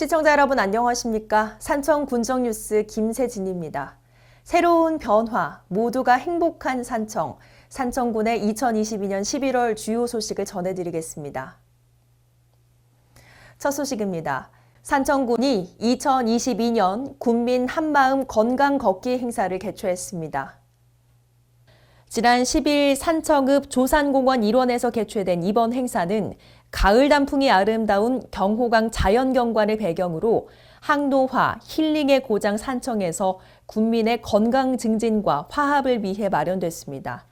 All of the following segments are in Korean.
시청자 여러분 안녕하십니까? 산청 군정뉴스 김세진입니다. 새로운 변화, 모두가 행복한 산청, 산청군의 2022년 11월 주요 소식을 전해드리겠습니다. 첫 소식입니다. 산청군이 2022년 군민 한마음 건강 걷기 행사를 개최했습니다. 지난 10일 산청읍 조산공원 일원에서 개최된 이번 행사는 가을 단풍이 아름다운 경호강 자연경관을 배경으로 항노화, 힐링의 고장 산청에서 군민의 건강 증진과 화합을 위해 마련됐습니다.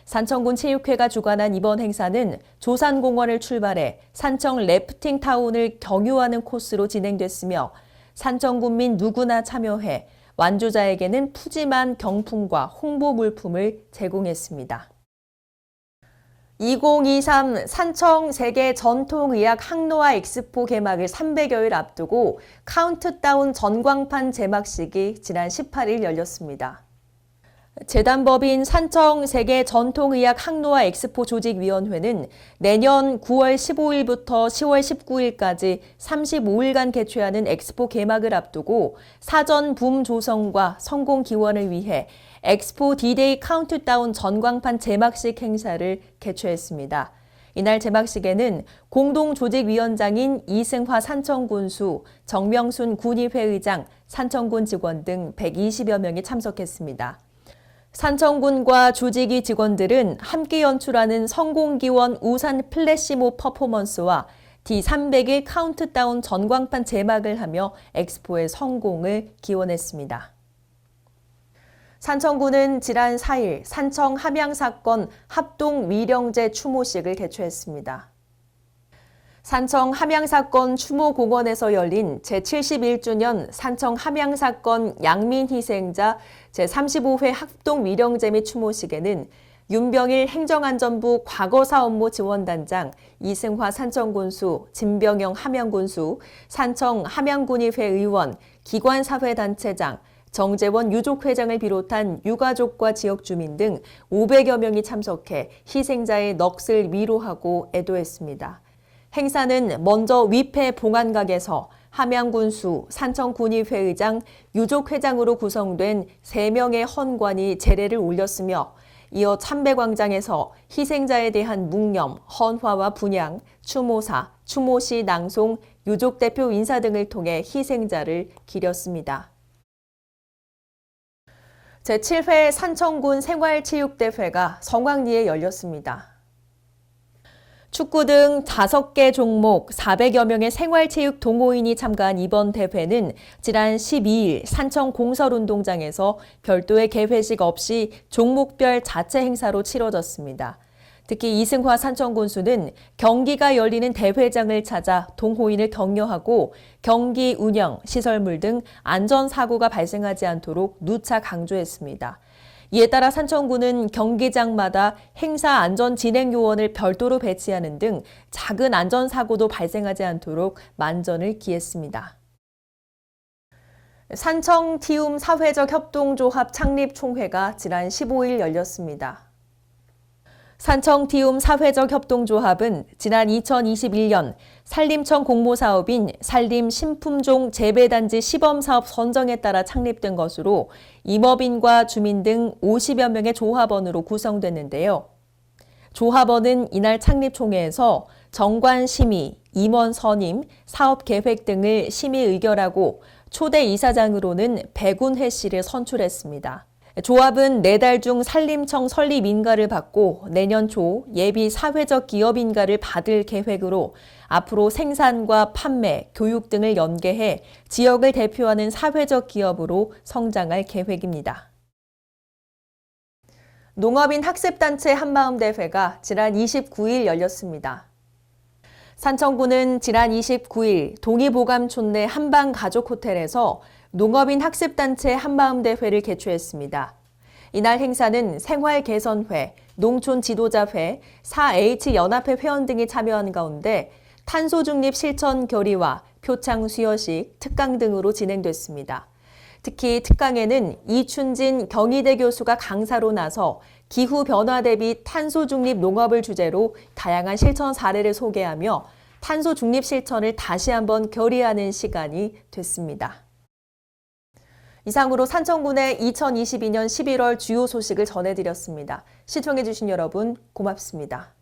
산청군 체육회가 주관한 이번 행사는 조산공원을 출발해 산청 래프팅타운을 경유하는 코스로 진행됐으며 산청군민 누구나 참여해 완주자에게는 푸짐한 경품과 홍보 물품을 제공했습니다. 2023 산청 세계 전통의학 항노화 엑스포 개막을 300여일 앞두고 카운트다운 전광판 제막식이 지난 18일 열렸습니다. 재단법인 산청 세계 전통의학 항노화 엑스포 조직위원회는 내년 9월 15일부터 10월 19일까지 35일간 개최하는 엑스포 개막을 앞두고 사전 붐 조성과 성공 기원을 위해 엑스포 D-Day 카운트다운 전광판 제막식 행사를 개최했습니다. 이날 제막식에는 공동조직위원장인 이승화 산청군수, 정명순 군의회 의장, 산청군 직원 등 120여 명이 참석했습니다. 산청군과 조직위 직원들은 함께 연출하는 성공기원 우산 플래시몹 퍼포먼스와 D300일 카운트다운 전광판 제막을 하며 엑스포의 성공을 기원했습니다. 산청군은 지난 4일 산청 함양사건 합동 위령제 추모식을 개최했습니다. 산청 함양사건 추모공원에서 열린 제71주년 산청 함양사건 양민희생자 제35회 합동 위령제 및 추모식에는 윤병일 행정안전부 과거사업무 지원단장, 이승화 산청군수, 진병영 함양군수, 산청 함양군의회 의원, 기관사회단체장, 정재원 유족회장을 비롯한 유가족과 지역주민 등 500여 명이 참석해 희생자의 넋을 위로하고 애도했습니다. 행사는 먼저 위패 봉안각에서 함양군수, 산청군의회 의장, 유족회장으로 구성된 3명의 헌관이 제례를 올렸으며 이어 참배광장에서 희생자에 대한 묵념, 헌화와 분향, 추모사, 추모시 낭송, 유족대표 인사 등을 통해 희생자를 기렸습니다. 제7회 산청군 생활체육대회가 성황리에 열렸습니다. 축구 등 5개 종목 400여 명의 생활체육 동호인이 참가한 이번 대회는 지난 12일 산청 공설운동장에서 별도의 개회식 없이 종목별 자체 행사로 치러졌습니다. 특히 이승화 산청군수는 경기가 열리는 대회장을 찾아 동호인을 격려하고 경기 운영, 시설물 등 안전사고가 발생하지 않도록 누차 강조했습니다. 이에 따라 산청군은 경기장마다 행사 안전 진행 요원을 별도로 배치하는 등 작은 안전사고도 발생하지 않도록 만전을 기했습니다. 산청 티움 사회적 협동조합 창립 총회가 지난 15일 열렸습니다. 산청 티움 사회적 협동조합은 지난 2021년 산림청 공모사업인 산림 신품종 재배단지 시범사업 선정에 따라 창립된 것으로 임업인과 주민 등 50여 명의 조합원으로 구성됐는데요. 조합원은 이날 창립총회에서 정관 심의, 임원 선임, 사업 계획 등을 심의 의결하고 초대 이사장으로는 백운혜 씨를 선출했습니다. 조합은 4달 중 산림청 설립 인가를 받고 내년 초 예비 사회적 기업 인가를 받을 계획으로 앞으로 생산과 판매, 교육 등을 연계해 지역을 대표하는 사회적 기업으로 성장할 계획입니다. 농업인 학습단체 한마음대회가 지난 29일 열렸습니다. 산청군은 지난 29일 동의보감촌 내 한방가족호텔에서 농업인 학습단체 한마음대회를 개최했습니다. 이날 행사는 생활개선회, 농촌지도자회, 4H연합회 회원 등이 참여한 가운데 탄소중립 실천 결의와 표창 수여식, 특강 등으로 진행됐습니다. 특히 특강에는 이춘진 경희대 교수가 강사로 나서 기후변화 대비 탄소중립 농업을 주제로 다양한 실천 사례를 소개하며 탄소 중립 실천을 다시 한번 결의하는 시간이 됐습니다. 이상으로 산청군의 2022년 11월 주요 소식을 전해드렸습니다. 시청해주신 여러분 고맙습니다.